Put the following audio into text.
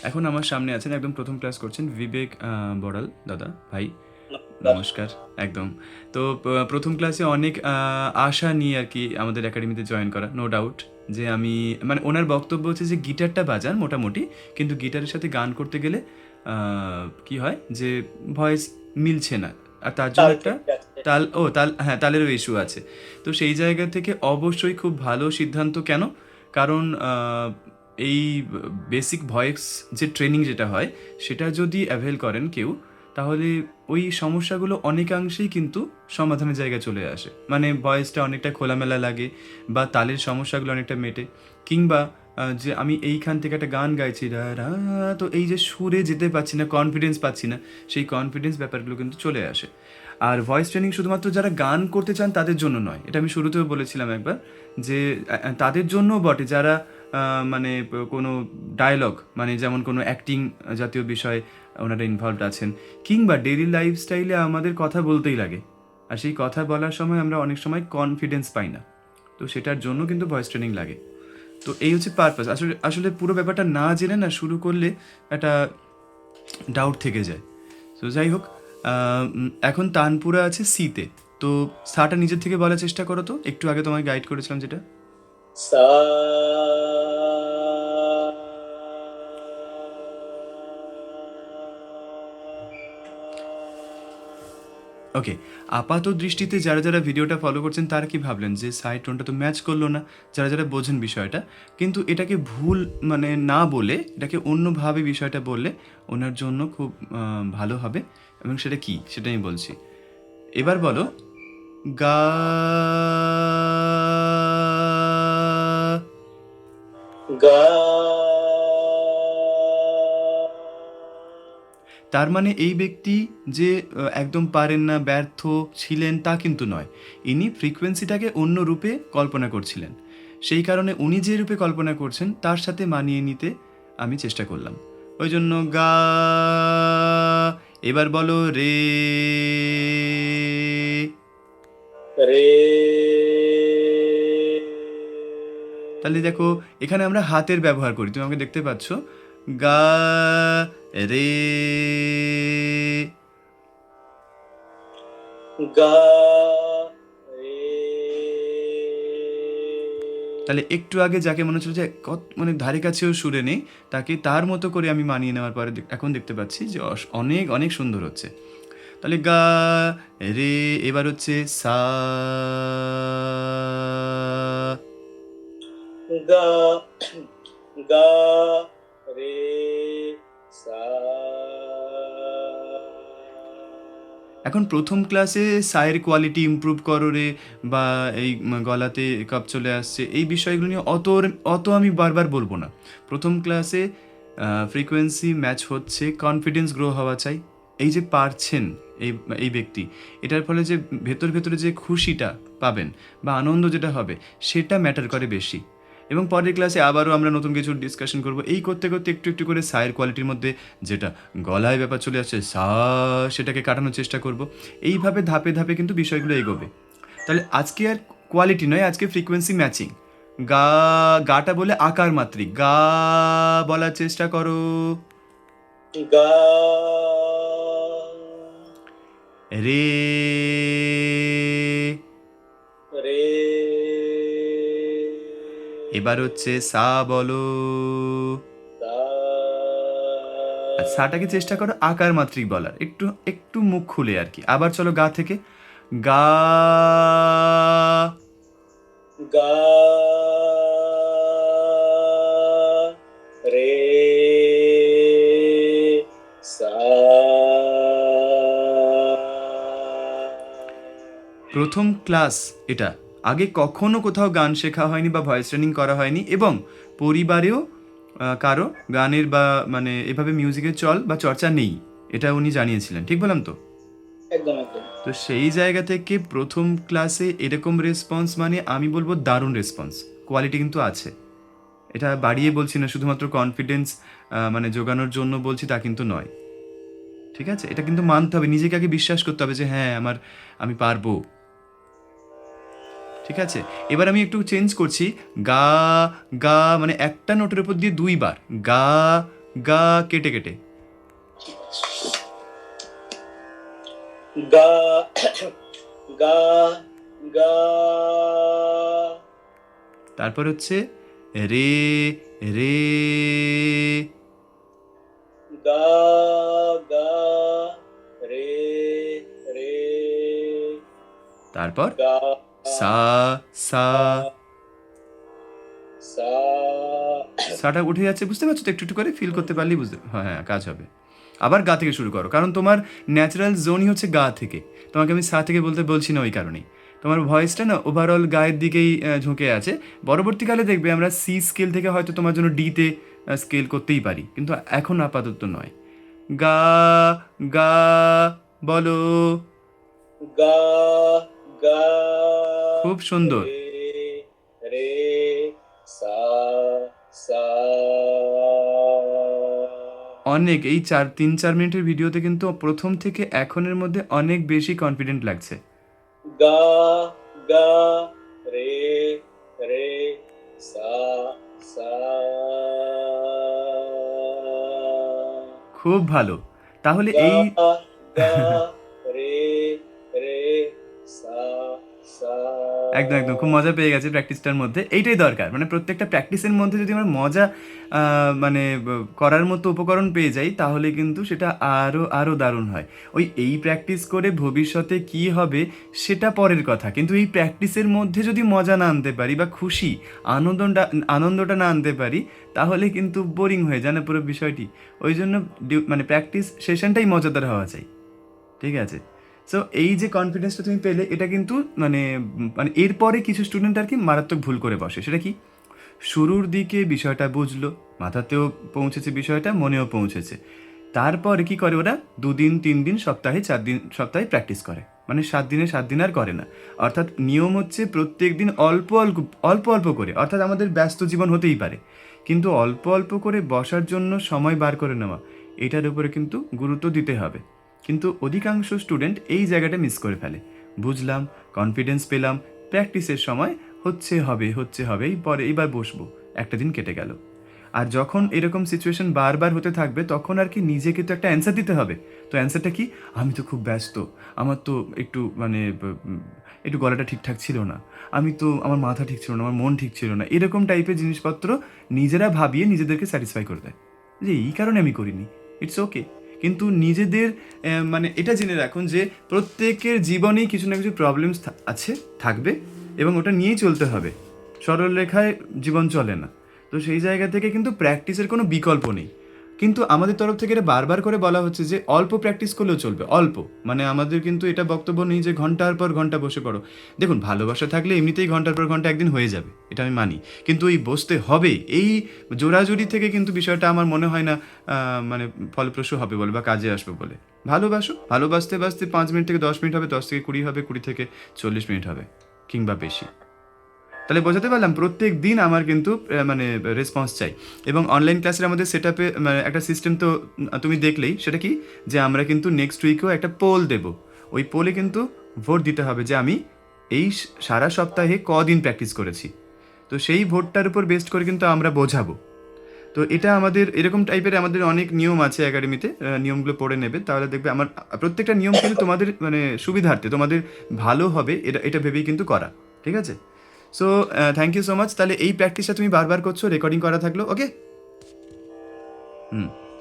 এখন আমার সামনে আছেন একদম প্রথম ক্লাস করছেন বিবেক বড়াল দাদা ভাই। নমস্কার। একদম। তো প্রথম ক্লাসে অনেক আশা নিয়ে আর কি আমাদের একাডেমিতে জয়েন করা, নো ডাউট। যে আমি মানে ওনার বক্তব্য হচ্ছে যে গিটারটা বাজান মোটামুটি, কিন্তু গিটারের সাথে গান করতে গেলে কি হয় যে ভয়েস মিলছে না, আর তার জন্য তাল একটা ঠিক আছে। তাল, হ্যাঁ, তালেরও ইস্যু আছে। তো সেই জায়গা থেকে অবশ্যই খুব ভালো সিদ্ধান্ত। কেন? কারণ এই বেসিক ভয়েস যে ট্রেনিং যেটা হয় সেটা যদি অ্যাভেল করেন কেউ, তাহলে ওই সমস্যাগুলো অনেকাংশেই কিন্তু সমাধানের জায়গায় চলে আসে। মানে ভয়েসটা অনেকটা খোলামেলা লাগে, বা তালের সমস্যাগুলো অনেকটা মেটে। কিংবা যে আমি এইখান থেকে একটা গান গাইছি রা রা, তো এই যে সুরে যেতে পারছি না, কনফিডেন্স পাচ্ছি না, সেই কনফিডেন্স ব্যাপারগুলো কিন্তু চলে আসে। আর ভয়েস ট্রেনিং শুধুমাত্র যারা গান করতে চান তাদের জন্য নয়, এটা আমি শুরুতেও বলেছিলাম একবার, যে তাদের জন্য বটে যারা মানে কোনো ডায়লগ, মানে যেমন কোনো অ্যাক্টিং জাতীয় বিষয়ে ওনারা ইনভলভড আছেন, কিংবা ডেইলি লাইফস্টাইলে আমাদের কথা বলতেই লাগে, আর সেই কথা বলার সময় আমরা অনেক সময় কনফিডেন্স পাই না, তো সেটার জন্য কিন্তু ভয়েস ট্রেনিং লাগে। তো এই হচ্ছে পারপাস। আসলে আসলে পুরো ব্যাপারটা না জেনে না শুরু করলে একটা ডাউট থেকে যায়। তো যাই হোক, এখন তানপুরা আছে সিতে। তো সাটা নিজের থেকে বলার চেষ্টা করো তো, একটু আগে তোমায় গাইড করেছিলাম যেটা। সা ওকে। আপাত দৃষ্টিতে যারা যারা ভিডিওটা ফলো করছেন তারা কি ভাবলেন যে সাইড টোনটা তো ম্যাচ করলো না, যারা যারা বোঝেন বিষয়টা। কিন্তু এটাকে ভুল মানে না বলে, এটাকে অন্যভাবে বিষয়টা বললে ওনার জন্য খুব ভালো হবে। এবং সেটা কি সেটা আমি বলছি। এবার বলো গা। গা তার মানে এই ব্যক্তি যে একদম পারেন না, ব্যর্থ ছিলেন তা কিন্তু নয়। ইনি ফ্রিকোয়েন্সিটাকে অন্য রূপে কল্পনা করছিলেন। সেই কারণে উনি যে রূপে কল্পনা করছেন তার সাথে মানিয়ে নিতে আমি চেষ্টা করলাম। ওই জন্য গা। এবার বলো রে। রে। তাহলে দেখো, এখানে আমরা হাতের ব্যবহার করি, তুমি আমাকে দেখতে পাচ্ছ। গা রে। গা রে। তাহলে একটু আগে যাকে মনে হচ্ছিল যে কত মানে ধারে কাছেও সুরে নেই, তাকে তার মতো করে আমি মানিয়ে নেওয়ার পরে এখন দেখতে পাচ্ছি যে অনেক অনেক সুন্দর হচ্ছে। তাহলে গা রে। এবার হচ্ছে সা। গা গা রে সা। এখন প্রথম ক্লাসে সায়ের কোয়ালিটি ইমপ্রুভ করো রে, বা এই গলাতে কাপ চলে আসছে, এই বিষয়গুলো নিয়ে অত আমি বারবার বলবো না। প্রথম ক্লাসে ফ্রিকোয়েন্সি ম্যাচ হচ্ছে, কনফিডেন্স গ্রো হওয়া চাই। এই যে পারছেন এই এই ব্যক্তি, এটার ফলে যে ভেতর ভেতরে যে খুশিটা পাবেন বা আনন্দ যেটা হবে, সেটা ম্যাটার করে বেশি। এবং পরের ক্লাসে আবারও আমরা নতুন কিছু ডিসকাশন করব। এই করতে করতে একটু একটু করে সায়ের কোয়ালিটির মধ্যে যেটা গলায় ব্যাপার চলে আসছে সা, সেটাকে কাটানোর চেষ্টা করব। এইভাবে ধাপে ধাপে কিন্তু বিষয়গুলো এগোবে। তাহলে আজকে আর কোয়ালিটি নয়, আজকে ফ্রিকোয়েন্সি ম্যাচিং। গা, গাটা বলে আকার মাত্রিক গা বলার চেষ্টা করো। গা রে। রে। এবার হচ্ছে সা বলো। সা আর সাটাকে চেষ্টা করো আকার মাত্রিক বলার, একটু একটু মুখ খুলে আর কি। আবার চলো গা থেকে। গা। গা রে সা। প্রথম ক্লাস এটা, আগে কখনো কোথাও গান শেখা হয়নি বা ভয়েস ট্রেনিং করা হয়নি, এবং পরিবারেও কারো গানের বা মানে এভাবে মিউজিকের চল বা চর্চা নেই, এটা উনি জানিয়েছিলেন। ঠিক বললাম তো? একদম একদম। তো সেই জায়গা থেকে প্রথম ক্লাসে এরকম রেসপন্স মানে আমি বলবো দারুণ রেসপন্স। কোয়ালিটি কিন্তু আছে, এটা বাড়িয়ে বলছি না, শুধুমাত্র কনফিডেন্স মানে জোগানোর জন্য বলছি তা কিন্তু নয়। ঠিক আছে, এটা কিন্তু মানতে হবে, নিজেকে আগে বিশ্বাস করতে হবে যে হ্যাঁ আমি পারবো। ঠিক আছে, এবার আমি একটু চেঞ্জ করছি। গা, গা মানে একটা নোটের উপর দিয়ে দুইবার গা, গা কেটে কেটে। গা গা গা তারপর হচ্ছে রে রে। গা গা রে রে তারপর গা সা সা। সা সাটা উঠে যাচ্ছে, বুঝতে পারছো তো? একটু একটু করে ফিল করতে পারলেই বুঝতে, হ্যাঁ হ্যাঁ কাজ হবে। আবার গা থেকে শুরু করো, কারণ তোমার ন্যাচারাল জোনই হচ্ছে গা থেকে। তোমাকে আমি সা থেকে বলতে বলছি না ওই কারণেই। তোমার ভয়েসটা না ওভারঅল গায়ের দিকেই ঝুঁকে আছে। পরবর্তীকালে দেখবে আমরা সি স্কেল থেকে হয়তো তোমার জন্য ডিতে স্কেল করতেই পারি, কিন্তু এখন আপাতত নয়। গা গা বলো। গা গা খুব সুন্দর। রে রে সা সা অনেক, এই 3-4 মিনিটের ভিডিওতে কিন্তু প্রথম থেকে এখনের মধ্যে অনেক বেশি কনফিডেন্ট লাগছে। গা গা রে রে সা সা খুব ভালো। তাহলে গা এই গা রে রে সা সা একদম একদম খুব মজা পেয়ে গেছে প্র্যাকটিসটার মধ্যে। এইটাই দরকার, মানে প্রত্যেকটা প্র্যাকটিসের মধ্যে যদি আমরা মজা মানে করার মতো উপকরণ পেয়ে যাই, তাহলে কিন্তু সেটা আরও আরও দারুণ হয়। এই প্র্যাকটিস করে ভবিষ্যতে কি হবে সেটা পরের কথা, কিন্তু এই প্র্যাকটিসের মধ্যে যদি মজা না আনতে পারি বা খুশি আনন্দটা না আনতে পারি, তাহলে কিন্তু বোরিং হয়ে যায় না পুরো বিষয়টি। ওই জন্য মানে প্র্যাকটিস সেশনটাই মজাদার হওয়া চাই, ঠিক আছে? সো এই যে কনফিডেন্সটা তুমি পেলে, এটা কিন্তু মানে এরপরে কিছু স্টুডেন্ট আর কি মারাত্মক ভুল করে বসে। সেটা কি, শুরুর দিকে বিষয়টা বুঝলো, মাথাতেও পৌঁছেছে বিষয়টা, মনেও পৌঁছেছে, তারপরে কি করে ওরা 2 দিন 3 দিন সপ্তাহে 4 দিন সপ্তাহে প্র্যাকটিস করে, মানে 7 দিনে 7 দিন আর করে না। অর্থাৎ নিয়ম হচ্ছে প্রত্যেক দিন অল্প অল্প অল্প অল্প করে, অর্থাৎ আমাদের ব্যস্ত জীবন হতেই পারে, কিন্তু অল্প অল্প করে বসার জন্য সময় বার করে নেওয়া, এটার উপরে কিন্তু গুরুত্ব দিতে হবে। কিন্তু অধিকাংশ স্টুডেন্ট এই জায়গাটা মিস করে ফেলে। বুঝলাম, কনফিডেন্স পেলাম, প্র্যাকটিসের সময় হচ্ছে হবে, পরে এবার বসবো, একটা দিন কেটে গেল। আর যখন এরকম সিচুয়েশন বারবার হতে থাকবে, তখন আর কি নিজেকে তো একটা অ্যান্সার দিতে হবে। তো অ্যান্সারটা কি, আমি তো খুব ব্যস্ত, আমার তো একটু মানে একটু গলাটা ঠিকঠাক ছিল না, আমার মাথা ঠিক ছিল না, আমার মন ঠিক ছিল না, এরকম টাইপের জিনিসপত্র নিজেরা ভাবিয়ে নিজেদেরকে স্যাটিসফাই করে দেয় যে এই কারণে আমি করিনি, ইটস ওকে। কিন্তু নিজেদের মানে এটা জেনে রাখুন যে প্রত্যেকের জীবনেই কিছু না কিছু প্রবলেমস আছে, থাকবে, এবং ওটা নিয়েই চলতে হবে। সরল রেখায় জীবন চলে না। তো সেই জায়গা থেকে কিন্তু প্র্যাকটিসের কোনো বিকল্প নেই। কিন্তু আমাদের তরফ থেকে এটা বারবার করে বলা হচ্ছে যে অল্প প্র্যাকটিস করলেও চলবে, অল্প, মানে আমাদের কিন্তু এটা বক্তব্য নেই যে ঘন্টার পর ঘন্টা বসে পড়ো। দেখুন, ভালোবাসা থাকলে এমনিতেই ঘন্টার পর ঘন্টা একদিন হয়ে যাবে, এটা আমি মানি, কিন্তু এই বসতে হবে, এই জোরাজুরি থেকে কিন্তু বিষয়টা আমার মনে হয় না মানে ফলপ্রসূ হবে বলে বা কাজে আসবে বলে। ভালোবাসতে বাসতে 5 মিনিট থেকে 10 মিনিট হবে, 10 থেকে 20 হবে, 20 থেকে 40 মিনিট হবে, কিংবা বেশি। তাহলে বোঝাতে পারলাম, প্রত্যেক দিন আমার কিন্তু মানে রেসপন্স চাই। এবং অনলাইন ক্লাসের আমাদের সেট আপে মানে একটা সিস্টেম তো তুমি দেখলেই, সেটা কি, যে আমরা কিন্তু নেক্সট উইকেও একটা পোল দেব। ওই পোলে কিন্তু ভোট দিতে হবে যে আমি এই সারা সপ্তাহে কদিন প্র্যাকটিস করেছি। তো সেই ভোটটার উপর বেস্ট করে কিন্তু আমরা বোঝাবো। তো এটা আমাদের এরকম টাইপের আমাদের অনেক নিয়ম আছে একাডেমিতে, নিয়মগুলো পড়ে নেবে, তাহলে দেখবে আমার প্রত্যেকটা নিয়ম কিন্তু তোমাদের মানে সুবিধার্থে, তোমাদের ভালো হবে, এটা এটা ভেবেই কিন্তু করা, ঠিক আছে? So thank you so much. তাহলে এই প্র্যাকটিসটা তুমি বারবার করছো, রেকর্ডিং করা থাকলো, ওকে? হুম।